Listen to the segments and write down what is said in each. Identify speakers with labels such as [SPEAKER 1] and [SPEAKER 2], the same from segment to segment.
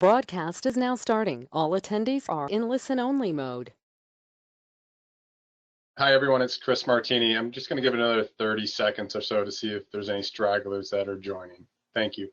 [SPEAKER 1] Broadcast is now starting. All attendees are in listen-only mode.
[SPEAKER 2] Hi, everyone. It's Chris Martini. I'm just going to give it another 30 seconds or so to see if there's any stragglers that are joining. Thank you.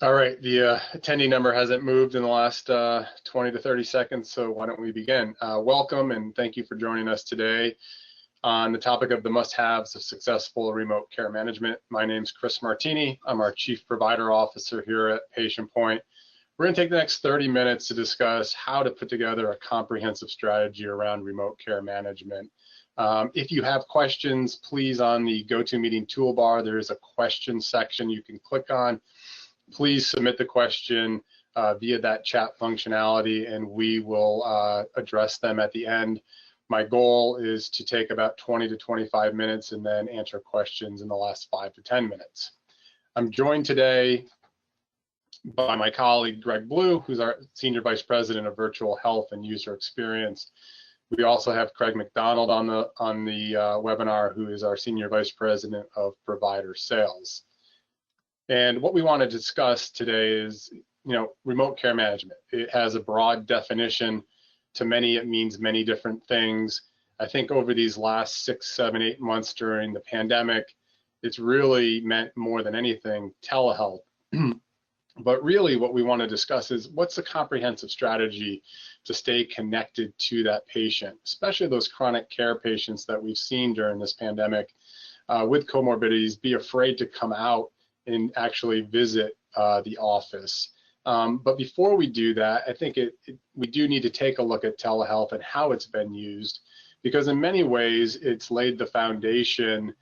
[SPEAKER 2] All right, the attendee number hasn't moved in the last 20 to 30 seconds, so why don't we begin? Welcome and thank you for joining us today on the topic of the must-haves of successful remote care management. My name's Chris Martini. I'm our Chief Provider Officer here at PatientPoint. We're going to take the next 30 minutes to discuss how to put together a comprehensive strategy around remote care management. If you have questions, please, on the GoToMeeting toolbar, there is a question section you can click on. Please submit the question via that chat functionality, and we will address them at the end. My goal is to take about 20 to 25 minutes and then answer questions in the last 5 to 10 minutes. I'm joined today by my colleague, Greg Blue, who's our Senior Vice President of Virtual Health and User Experience. We also have Craig McDonald on the webinar, who is our Senior Vice President of Provider Sales. And what we want to discuss today is, remote care management. It has a broad definition. To many, it means many different things. I think over these last 6, 7, 8 months during the pandemic, it's really meant more than anything telehealth. But really what we want to discuss is what's the comprehensive strategy to stay connected to that patient, especially those chronic care patients that we've seen during this pandemic with comorbidities, be afraid to come out and actually visit the office. But before we do that, I think we do need to take a look at telehealth and how it's been used, because in many ways it's laid the foundation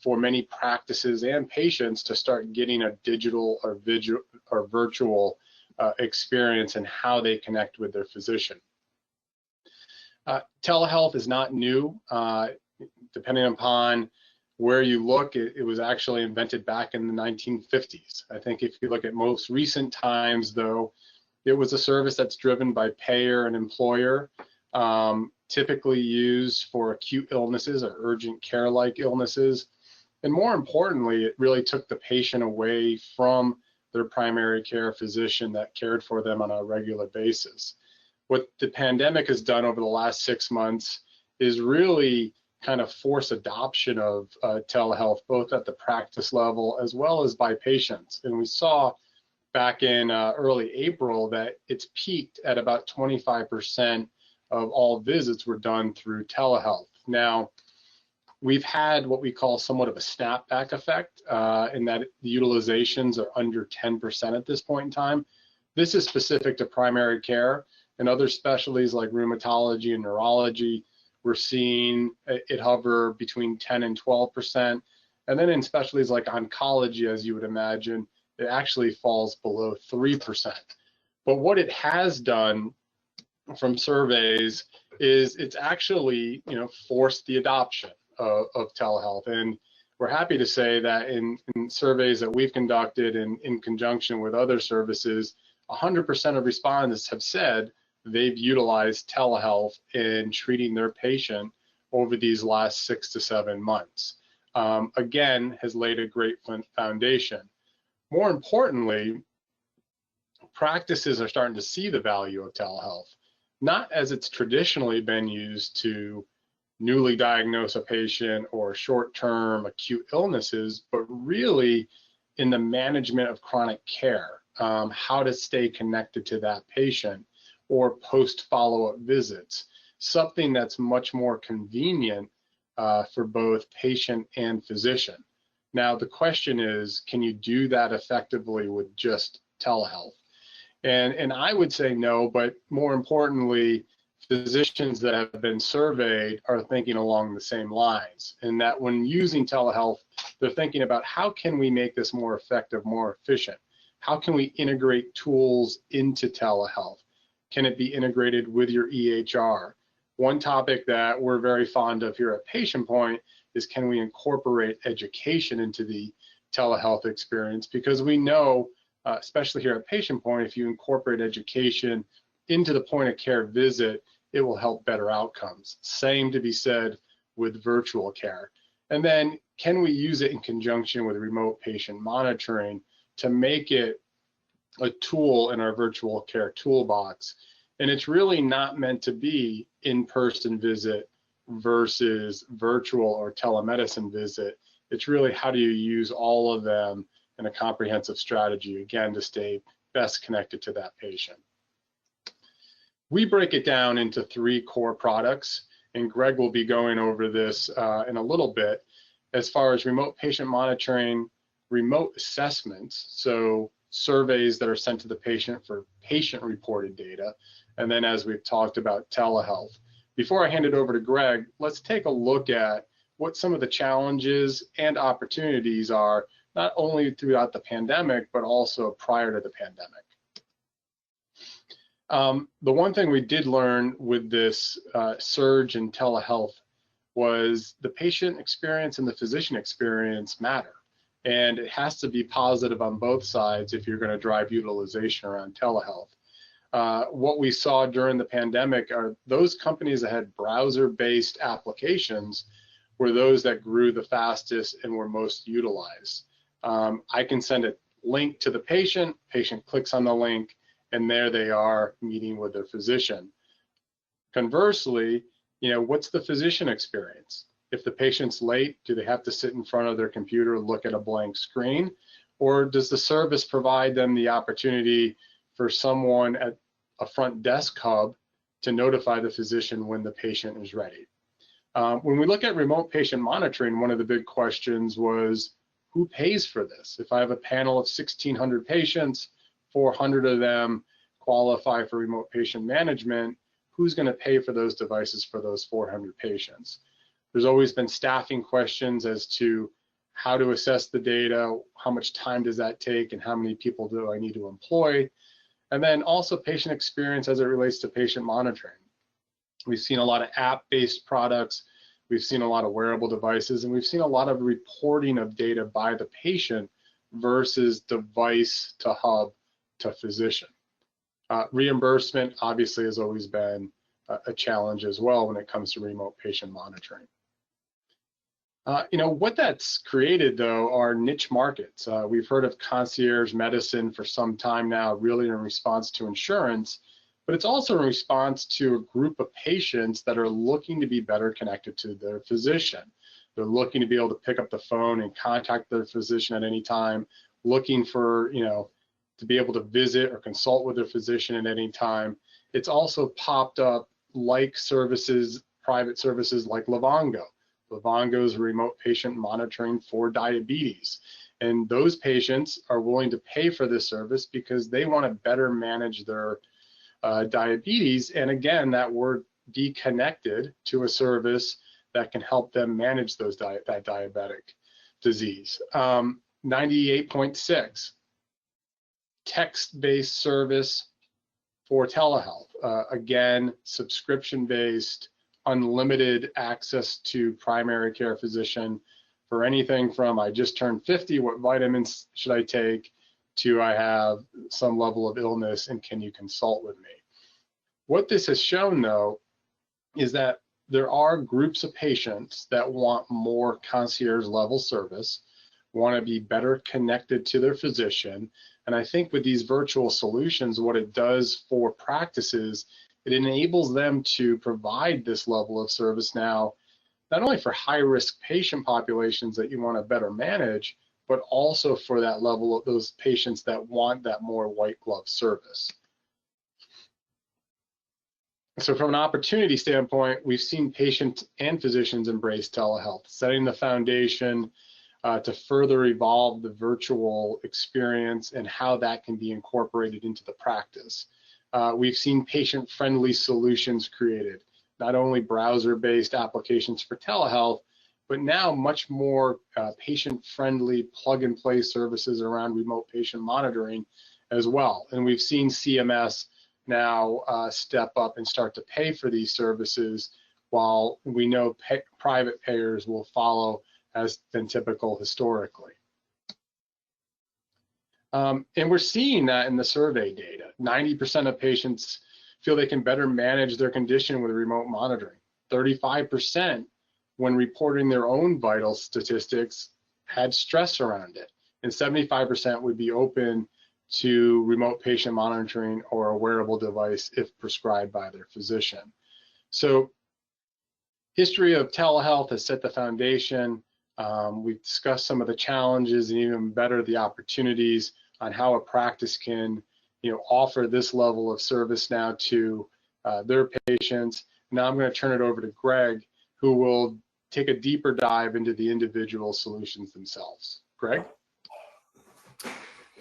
[SPEAKER 2] for many practices and patients to start getting a digital or virtual experience in how they connect with their physician. Telehealth is not new. Depending upon where you look, it was actually invented back in the 1950s. I think if you look at most recent times, though, it was a service that's driven by payer and employer, typically used for acute illnesses or urgent care-like illnesses. And more importantly, it really took the patient away from their primary care physician that cared for them on a regular basis. What the pandemic has done over the last 6 months is really kind of force adoption of telehealth, both at the practice level as well as by patients. And we saw back in early April that it's peaked at about 25% of all visits were done through telehealth. Now, we've had what we call somewhat of a snapback effect in that the utilizations are under 10% at this point in time. This is specific to primary care and other specialties like rheumatology and neurology. We're seeing it hover between 10 and 12%. And then in specialties like oncology, as you would imagine, it actually falls below 3%. But what it has done from surveys is it's actually, forced the adoption of telehealth. And we're happy to say that in surveys that we've conducted in conjunction with other services, 100% of respondents have said they've utilized telehealth in treating their patient over these last 6 to 7 months. Again, has laid a great foundation. More importantly, practices are starting to see the value of telehealth, not as it's traditionally been used to newly diagnose a patient or short-term acute illnesses, but really in the management of chronic care, how to stay connected to that patient, or post follow-up visits, something that's much more convenient for both patient and physician. Now, the question is, can you do that effectively with just telehealth? And I would say no, but more importantly, physicians that have been surveyed are thinking along the same lines, and that when using telehealth, they're thinking about how can we make this more effective, more efficient? how can we integrate tools into telehealth? Can it be integrated with your EHR? One topic that we're very fond of here at PatientPoint is, can we incorporate education into the telehealth experience? Because we know, especially here at PatientPoint, if you incorporate education into the point of care visit, it will help better outcomes. Same to be said with virtual care. And then, can we use it in conjunction with remote patient monitoring to make it a tool in our virtual care toolbox? And it's really not meant to be in-person visit versus virtual or telemedicine visit. It's really, how do you use all of them in a comprehensive strategy, again, to stay best connected to that patient. We break it down into 3 core products, and Greg will be going over this in a little bit. As far as remote patient monitoring, remote assessments, so surveys that are sent to the patient for patient-reported data, and then, as we've talked about, telehealth. Before I hand it over to Greg, let's take a look at what some of the challenges and opportunities are, not only throughout the pandemic, but also prior to the pandemic. The one thing we did learn with this surge in telehealth was the patient experience and the physician experience matter. And it has to be positive on both sides if you're going to drive utilization around telehealth. What we saw during the pandemic are those companies that had browser-based applications were those that grew the fastest and were most utilized. I can send a link to the patient clicks on the link, and there they are meeting with their physician. Conversely, what's the physician experience? If the patient's late, do they have to sit in front of their computer, look at a blank screen? Or does the service provide them the opportunity for someone at a front desk hub to notify the physician when the patient is ready? When we look at remote patient monitoring, one of the big questions was, who pays for this? If I have a panel of 1,600 patients, 400 of them qualify for remote patient management, who's going to pay for those devices for those 400 patients? There's always been staffing questions as to how to assess the data, how much time does that take, and how many people do I need to employ? And then also patient experience as it relates to patient monitoring. We've seen a lot of app-based products, we've seen a lot of wearable devices, and we've seen a lot of reporting of data by the patient versus device to hub to physician. Reimbursement obviously has always been a challenge as well when it comes to remote patient monitoring. What that's created, though, are niche markets. We've heard of concierge medicine for some time now, really in response to insurance, but it's also in response to a group of patients that are looking to be better connected to their physician. They're looking to be able to pick up the phone and contact their physician at any time, looking for, to be able to visit or consult with their physician at any time. It's also popped up like services, private services like Livongo. Livongo is remote patient monitoring for diabetes. And those patients are willing to pay for this service because they want to better manage their diabetes. And again, that word, be connected to a service that can help them manage that diabetic disease. 98.6, text-based service for telehealth. Again, subscription-based, unlimited access to primary care physician for anything from, I just turned 50, what vitamins should I take, to I have some level of illness and can you consult with me? What this has shown, though, is that there are groups of patients that want more concierge level service, want to be better connected to their physician. And I think with these virtual solutions, what it does for practices, it enables them to provide this level of service now, not only for high-risk patient populations that you want to better manage, but also for that level of those patients that want that more white glove service. So from an opportunity standpoint, we've seen patients and physicians embrace telehealth, setting the foundation to further evolve the virtual experience and how that can be incorporated into the practice. We've seen patient-friendly solutions created, not only browser-based applications for telehealth, but now much more patient-friendly plug-and-play services around remote patient monitoring as well. And we've seen CMS now step up and start to pay for these services, while we know private payers will follow as been typical historically. And we're seeing that in the survey data. 90% of patients feel they can better manage their condition with remote monitoring. 35% when reporting their own vital statistics had stress around it. And 75% would be open to remote patient monitoring or a wearable device if prescribed by their physician. So history of telehealth has set the foundation. We've discussed some of the challenges and even better the opportunities on how a practice can offer this level of service now to their patients. Now I'm going to turn it over to Greg, who will take a deeper dive into the individual solutions themselves. Greg?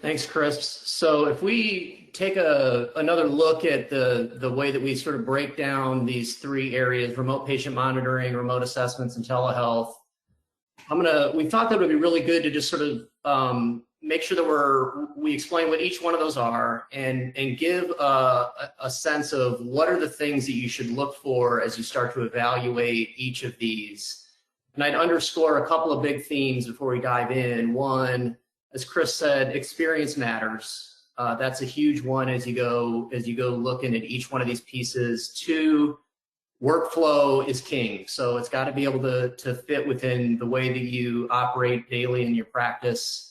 [SPEAKER 3] Thanks, Chris. So if we take another look at the way that we sort of break down these three areas, remote patient monitoring, remote assessments, and telehealth, we thought that it would be really good to just sort of make sure that we explain what each one of those are and give a sense of what are the things that you should look for as you start to evaluate each of these. And I'd underscore a couple of big themes before we dive in. One, as Chris said, experience matters. That's a huge one as you go looking at each one of these pieces. Two, workflow is king. So it's got to be able to fit within the way that you operate daily in your practice.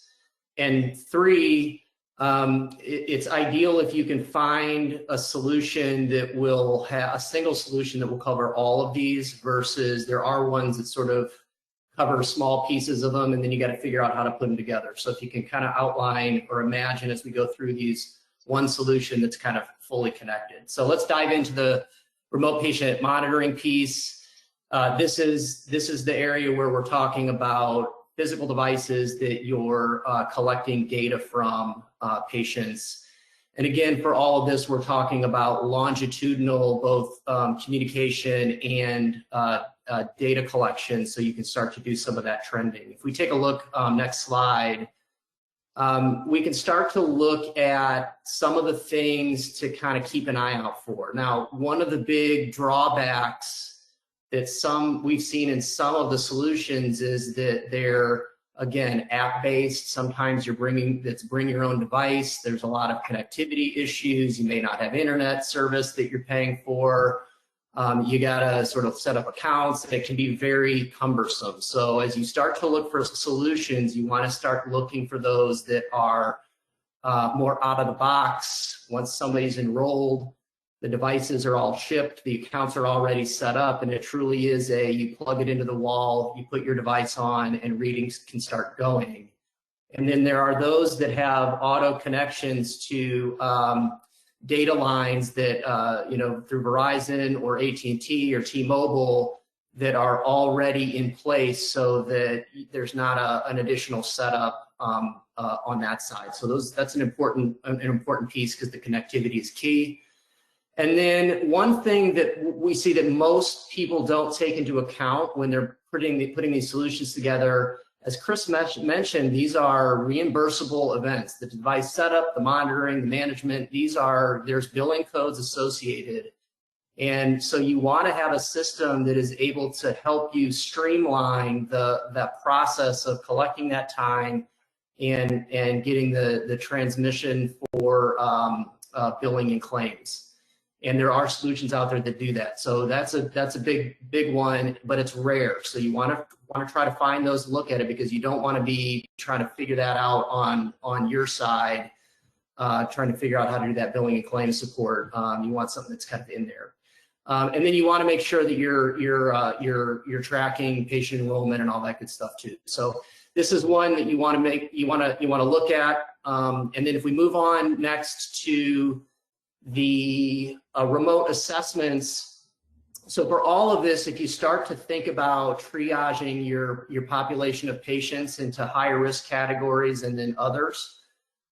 [SPEAKER 3] And three, it's ideal if you can find a solution that will have a single solution that will cover all of these, versus there are ones that sort of cover small pieces of them, and then you got to figure out how to put them together. So if you can kind of outline or imagine as we go through these one solution that's kind of fully connected. So let's dive into the remote patient monitoring piece. This is the area where we're talking about physical devices that you're collecting data from patients. And again, for all of this, we're talking about longitudinal, both communication and data collection, so you can start to do some of that trending. If we take a look, next slide, we can start to look at some of the things to kind of keep an eye out for. Now, one of the big drawbacks that we've seen in some of the solutions is that they're, again, app-based. Sometimes bring your own device. There's a lot of connectivity issues. You may not have internet service that you're paying for. You gotta sort of set up accounts. It can be very cumbersome. So as you start to look for solutions, you want to start looking for those that are more out of the box. Once somebody's enrolled, the devices are all shipped, the accounts are already set up, and it truly is you plug it into the wall, you put your device on, and readings can start going. And then there are those that have auto connections to data lines that, through Verizon or AT&T or T-Mobile that are already in place, so that there's not an additional setup on that side. So that's an important piece, because the connectivity is key. And then one thing that we see that most people don't take into account when they're putting these solutions together, as Chris mentioned, these are reimbursable events. The device setup, the monitoring, the management, there's billing codes associated. And so you want to have a system that is able to help you streamline that process of collecting that time and getting the transmission for billing and claims. And there are solutions out there that do that. So that's a big one, but it's rare. So you want to try to find those, look at it, because you don't want to be trying to figure that out on your side, trying to figure out how to do that billing and claim support. You want something that's kind of in there. And then you want to make sure that you're tracking patient enrollment and all that good stuff too. So this is one that you want to look at. And then if we move on next to the remote assessments. So for all of this, if you start to think about triaging your population of patients into higher risk categories and then others,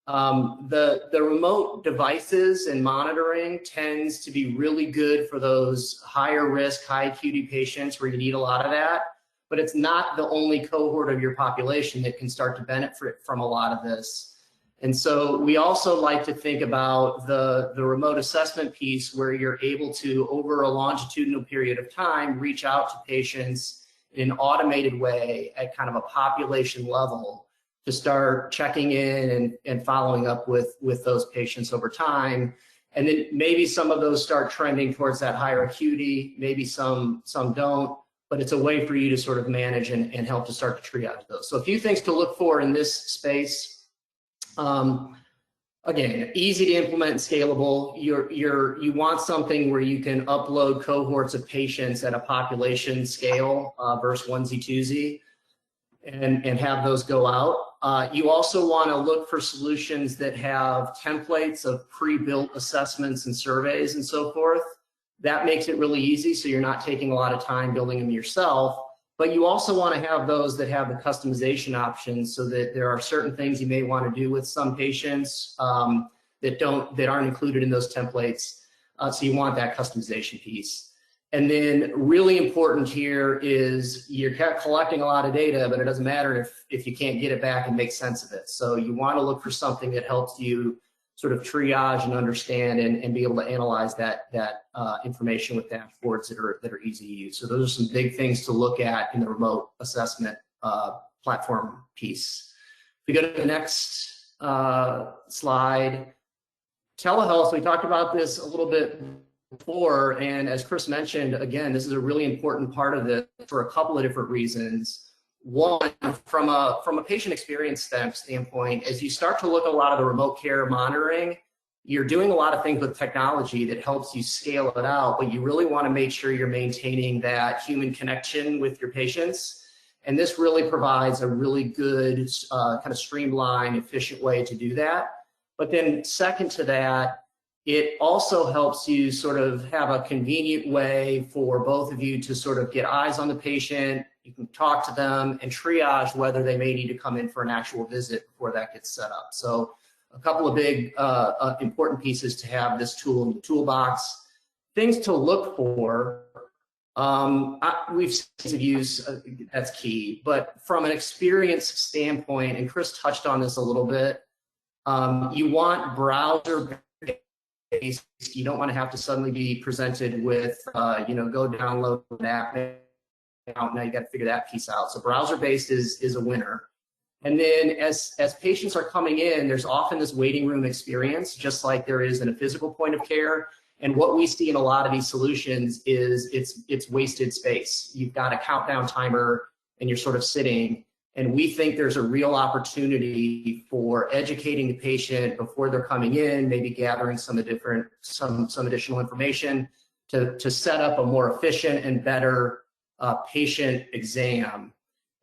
[SPEAKER 3] the remote devices and monitoring tends to be really good for those higher risk, high acuity patients where you need a lot of that. but it's not the only cohort of your population that can start to benefit from a lot of this. And so we also like to think about the remote assessment piece, where you're able to, over a longitudinal period of time, reach out to patients in an automated way at kind of a population level to start checking in and following up with those patients over time. And then maybe some of those start trending towards that higher acuity, maybe some don't, but it's a way for you to sort of manage and help to start to triage those. So a few things to look for in this space. Again, easy to implement and scalable. You want something where you can upload cohorts of patients at a population scale versus onesie twosie and have those go out. You also want to look for solutions that have templates of pre-built assessments and surveys and so forth. That makes it really easy, so you're not taking a lot of time building them yourself. But you also want to have those that have the customization options, so that there are certain things you may want to do with some patients that aren't included in those templates. So you want that customization piece. And then really important here is you're collecting a lot of data, but it doesn't matter if you can't get it back and make sense of it. So you want to look for something that helps you sort of triage and understand and be able to analyze that information with dashboards that are easy to use. So those are some big things to look at in the remote assessment platform piece. If we go to the next slide, telehealth, we talked about this a little bit before, and as Chris mentioned, again, this is a really important part of this for a couple of different reasons. One, from a patient experience standpoint, as you start to look at a lot of the remote care monitoring, you're doing a lot of things with technology that helps you scale it out, but you really want to make sure you're maintaining that human connection with your patients. And this really provides a really good kind of streamlined, efficient way to do that. But then second to that, it also helps you sort of have a convenient way for both of you to sort of get eyes on the patient. You can talk to them and triage whether they may need to come in for an actual visit before that gets set up. So a couple of big important pieces to have this tool in the toolbox. Things to look for, we've seen use, that's key. But from an experience standpoint, and Chris touched on this a little bit, you want browser based. You don't want to have to suddenly be presented with, go download an app. Now you got to figure that piece out. So browser-based is a winner. And then as patients are coming in, there's often this waiting room experience, just like there is in a physical point of care. And what we see in a lot of these solutions is it's wasted space. You've got a countdown timer and you're sort of sitting. And we think there's a real opportunity for educating the patient before they're coming in, maybe gathering some additional information to set up a more efficient and better patient exam.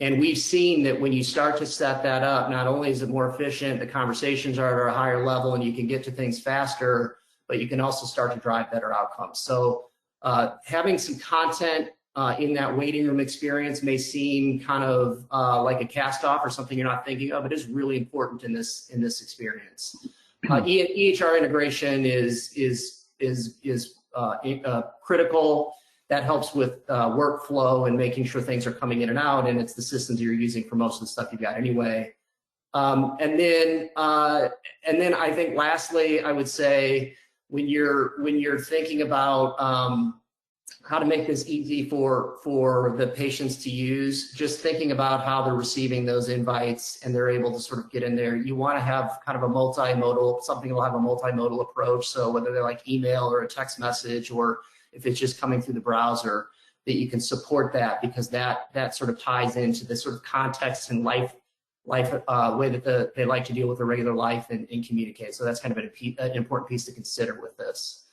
[SPEAKER 3] And we've seen that when you start to set that up, not only is it more efficient, the conversations are at a higher level and you can get to things faster, but you can also start to drive better outcomes. So having some content in that waiting room experience may seem kind of like a cast off or something you're not thinking of. It is really important in this experience. EHR integration is critical. That helps with workflow and making sure things are coming in and out, and it's the systems you're using for most of the stuff you've got anyway. And then I think lastly, I would say when you're thinking about how to make this easy for the patients to use, just thinking about how they're receiving those invites and they're able to sort of get in there. You want to have kind of a multimodal, something that will have a multimodal approach. So whether they're like email or a text message, or if it's just coming through the browser, that you can support that, because that sort of ties into the sort of context and life way that they like to deal with their regular life and communicate. So that's kind of an important piece to consider with this.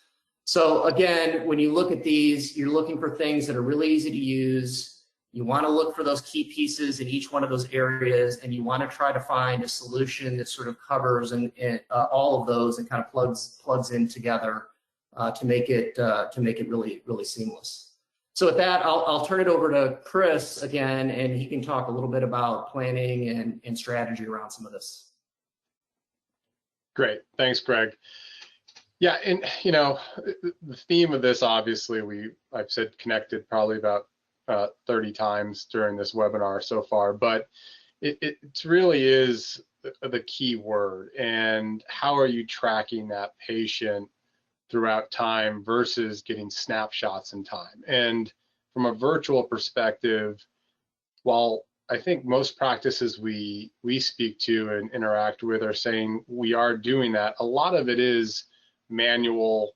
[SPEAKER 3] So again, when you look at these, you're looking for things that are really easy to use. You want to look for those key pieces in each one of those areas, and you want to try to find a solution that sort of covers all of those and kind of plugs in together to make it really, really seamless. So with that, I'll turn it over to Chris again, and he can talk a little bit about planning and strategy around some of this.
[SPEAKER 2] Great, thanks, Greg. Yeah, and the theme of this, obviously, I've said connected probably about 30 times during this webinar so far, but it really is the key word. And how are you tracking that patient throughout time versus getting snapshots in time? And from a virtual perspective, while I think most practices we speak to and interact with are saying we are doing that, a lot of it is manual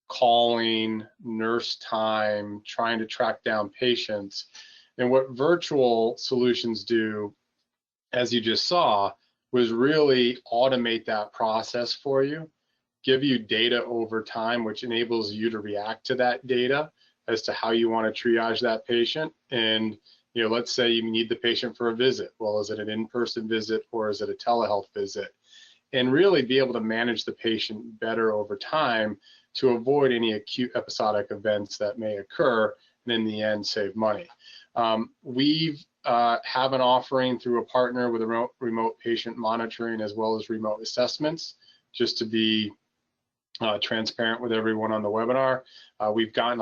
[SPEAKER 2] calling, nurse time, trying to track down patients. And what virtual solutions do, as you just saw, was really automate that process for you, give you data over time, which enables you to react to that data as to how you want to triage that patient. And let's say you need the patient for a visit. Well, is it an in-person visit or is it a telehealth visit? And really be able to manage the patient better over time to avoid any acute episodic events that may occur, and in the end, save money. We have an offering through a partner with remote patient monitoring as well as remote assessments, just to be transparent with everyone on the webinar. We've gotten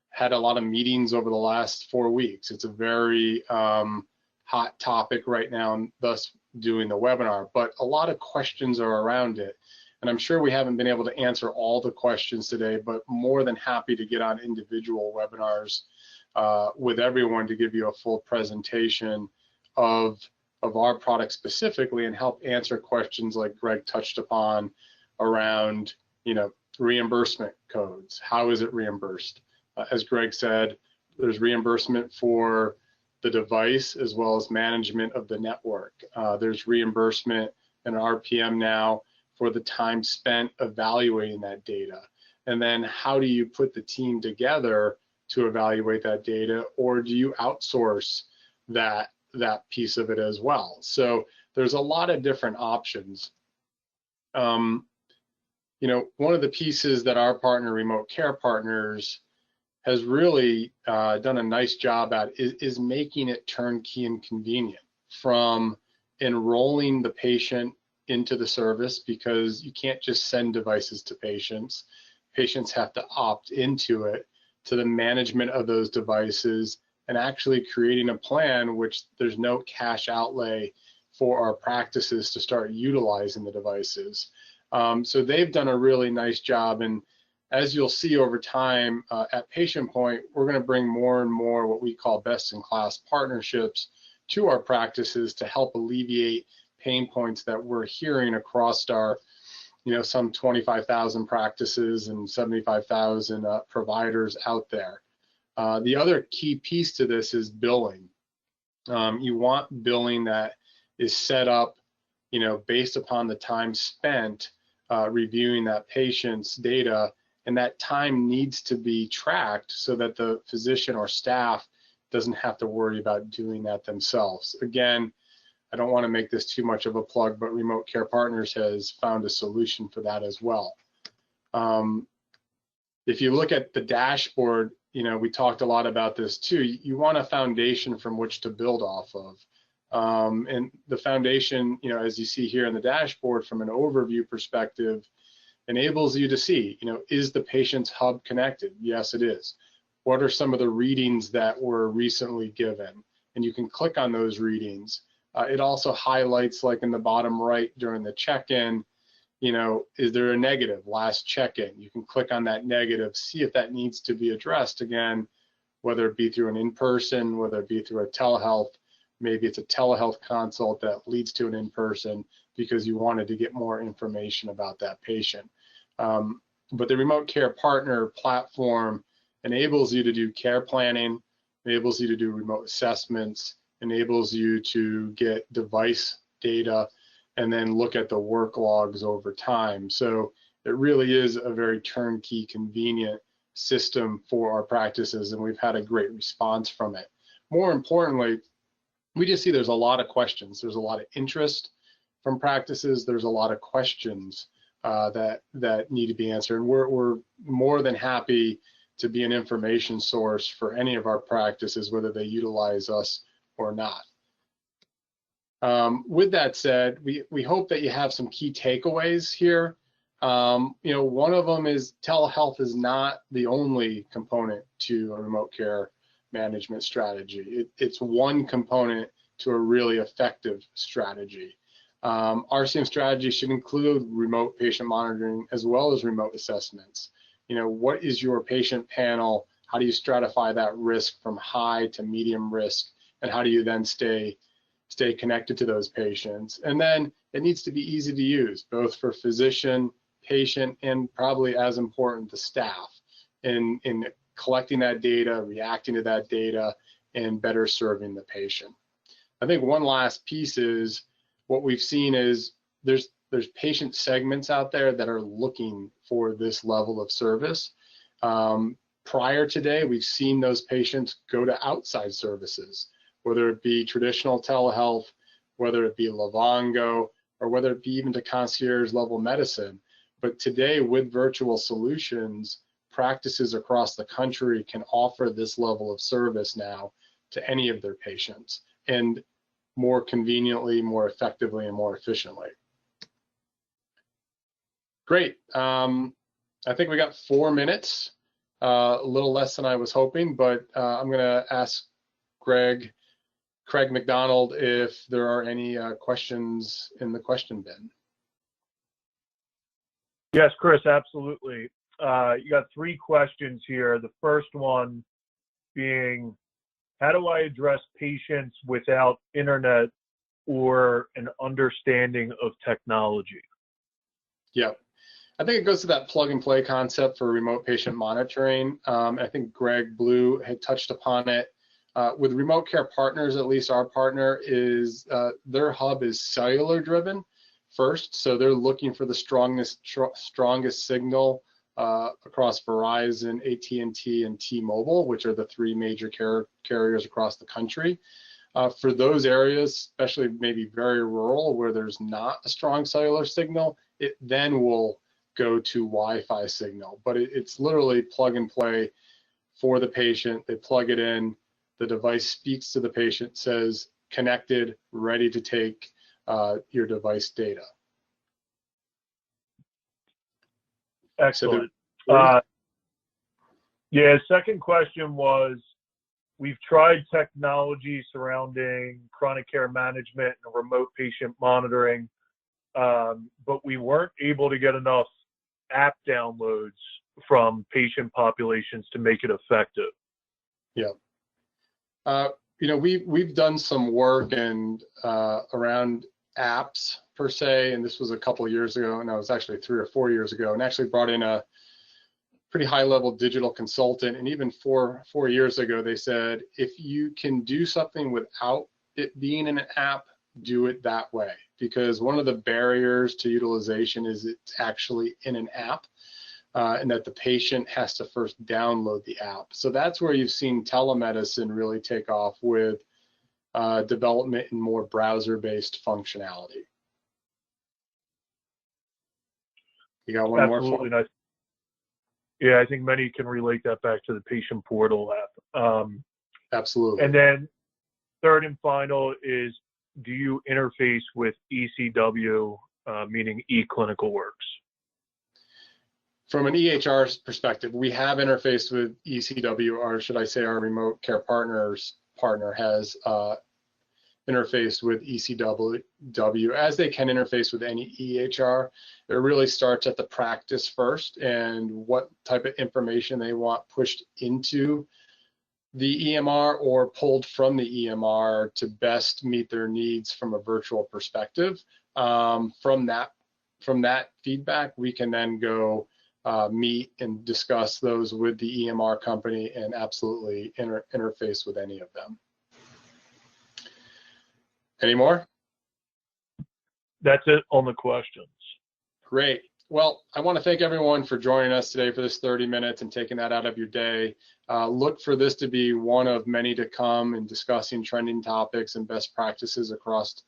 [SPEAKER 2] had a lot of meetings over the last 4 weeks. It's a very hot topic right now, and thus doing the webinar, but a lot of questions are around it. And I'm sure we haven't been able to answer all the questions today, but more than happy to get on individual webinars with everyone to give you a full presentation of our product specifically and help answer questions like Greg touched upon around, reimbursement codes. How is it reimbursed? As Greg said, there's reimbursement for the device as well as management of the network. There's reimbursement and RPM now for the time spent evaluating that data. And then how do you put the team together to evaluate that data, or do you outsource that piece of it as well? So there's a lot of different options. One of the pieces that our partner, Remote Care Partners, has really done a nice job at is making it turnkey and convenient, from enrolling the patient into the service, because you can't just send devices to patients. Patients have to opt into it, to the management of those devices, and actually creating a plan which there's no cash outlay for our practices to start utilizing the devices. So they've done a really nice job. And as you'll see over time at PatientPoint, we're going to bring more and more what we call best-in-class partnerships to our practices to help alleviate pain points that we're hearing across our, some 25,000 practices and 75,000 providers out there. The other key piece to this is billing. You want billing that is set up, based upon the time spent reviewing that patient's data, and that time needs to be tracked so that the physician or staff doesn't have to worry about doing that themselves. Again, I don't want to make this too much of a plug, but Remote Care Partners has found a solution for that as well. If you look at the dashboard, we talked a lot about this too. You want a foundation from which to build off of. And the foundation, as you see here in the dashboard from an overview perspective, enables you to see, is the patient's hub connected? Yes, it is. What are some of the readings that were recently given? And you can click on those readings. It also highlights, like in the bottom right during the check-in, is there a negative last check-in? You can click on that negative, see if that needs to be addressed again, whether it be through an in-person, whether it be through a telehealth. Maybe it's a telehealth consult that leads to an in-person because you wanted to get more information about that patient. But the Remote Care Partner platform enables you to do care planning, enables you to do remote assessments, enables you to get device data, and then look at the work logs over time. So it really is a very turnkey, convenient system for our practices, and we've had a great response from it. More importantly, we just see there's a lot of questions. There's a lot of interest from practices. There's a lot of questions that need to be answered. And we're more than happy to be an information source for any of our practices, whether they utilize us or not. With that said, we hope that you have some key takeaways here. One of them is telehealth is not the only component to a remote care management strategy. It's one component to a really effective strategy. RCM strategy should include remote patient monitoring as well as remote assessments. You know, what is your patient panel? How do you stratify that risk from high to medium risk? And how do you then stay connected to those patients? And then it needs to be easy to use, both for physician, patient, and probably as important, the staff in collecting that data, reacting to that data, and better serving the patient. I think one last piece is what we've seen is there's patient segments out there that are looking for this level of service. Prior today, we've seen those patients go to outside services, whether it be traditional telehealth, whether it be Livongo, or whether it be even to concierge level medicine. But today, with virtual solutions, practices across the country can offer this level of service now to any of their patients, and more conveniently, more effectively, and more efficiently. Great. I think we got 4 minutes, a little less than I was hoping, but I'm going to ask Craig McDonald if there are any questions in the question bin.
[SPEAKER 4] Yes, Chris, absolutely. You got 3 questions here. The first one being, how do I address patients without internet or an understanding of technology?
[SPEAKER 2] Yeah, I think it goes to that plug and play concept for remote patient monitoring. I think Greg Blue had touched upon it. With Remote Care Partners, at least our partner is, their hub is cellular driven first. So they're looking for the strongest signal across Verizon, AT&T, and T-Mobile, which are the 3 major carriers across the country. For those areas, especially maybe very rural where there's not a strong cellular signal, it then will go to Wi-Fi signal. But it's literally plug and play for the patient. They plug it in, the device speaks to the patient, says connected, ready to take your device data.
[SPEAKER 4] Excellent.
[SPEAKER 2] So
[SPEAKER 4] yeah, second question was, we've tried technology surrounding chronic care management and remote patient monitoring, but we weren't able to get enough app downloads from patient populations to make it effective.
[SPEAKER 2] Yeah. You know, we've done some work and around apps per se, and this was a couple of years ago, and that was actually 3 or 4 years ago, and actually brought in a pretty high-level digital consultant. And even 4 years ago, they said, if you can do something without it being in an app, do it that way, because one of the barriers to utilization is it's actually in an app, and that the patient has to first download the app. So that's where you've seen telemedicine really take off with development in more browser-based functionality. You got one
[SPEAKER 4] Absolutely
[SPEAKER 2] more?
[SPEAKER 4] Nice. Yeah, I think many can relate that back to the patient portal app.
[SPEAKER 2] Absolutely.
[SPEAKER 4] And then third and final is, do you interface with ECW, meaning eClinicalWorks?
[SPEAKER 2] From an EHR perspective, we have interfaced with ECW, or should I say our Remote Care partner has interfaced with ECW, as they can interface with any EHR. It really starts at the practice first and what type of information they want pushed into the EMR or pulled from the EMR to best meet their needs from a virtual perspective. From that feedback, we can then go meet and discuss those with the EMR company and absolutely interface with any of them. Any more?
[SPEAKER 4] That's it on the questions.
[SPEAKER 2] Great. Well, I want to thank everyone for joining us today for this 30 minutes and taking that out of your day. Look for this to be one of many to come in discussing trending topics and best practices across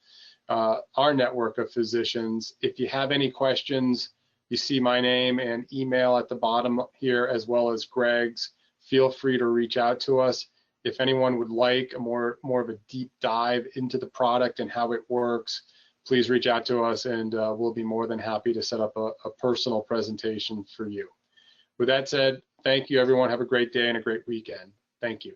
[SPEAKER 2] our network of physicians. If you have any questions, you see my name and email at the bottom here, as well as Greg's. Feel free to reach out to us. If anyone would like a more of a deep dive into the product and how it works, please reach out to us, and we'll be more than happy to set up a personal presentation for you. With that said, thank you, everyone. Have a great day and a great weekend. Thank you.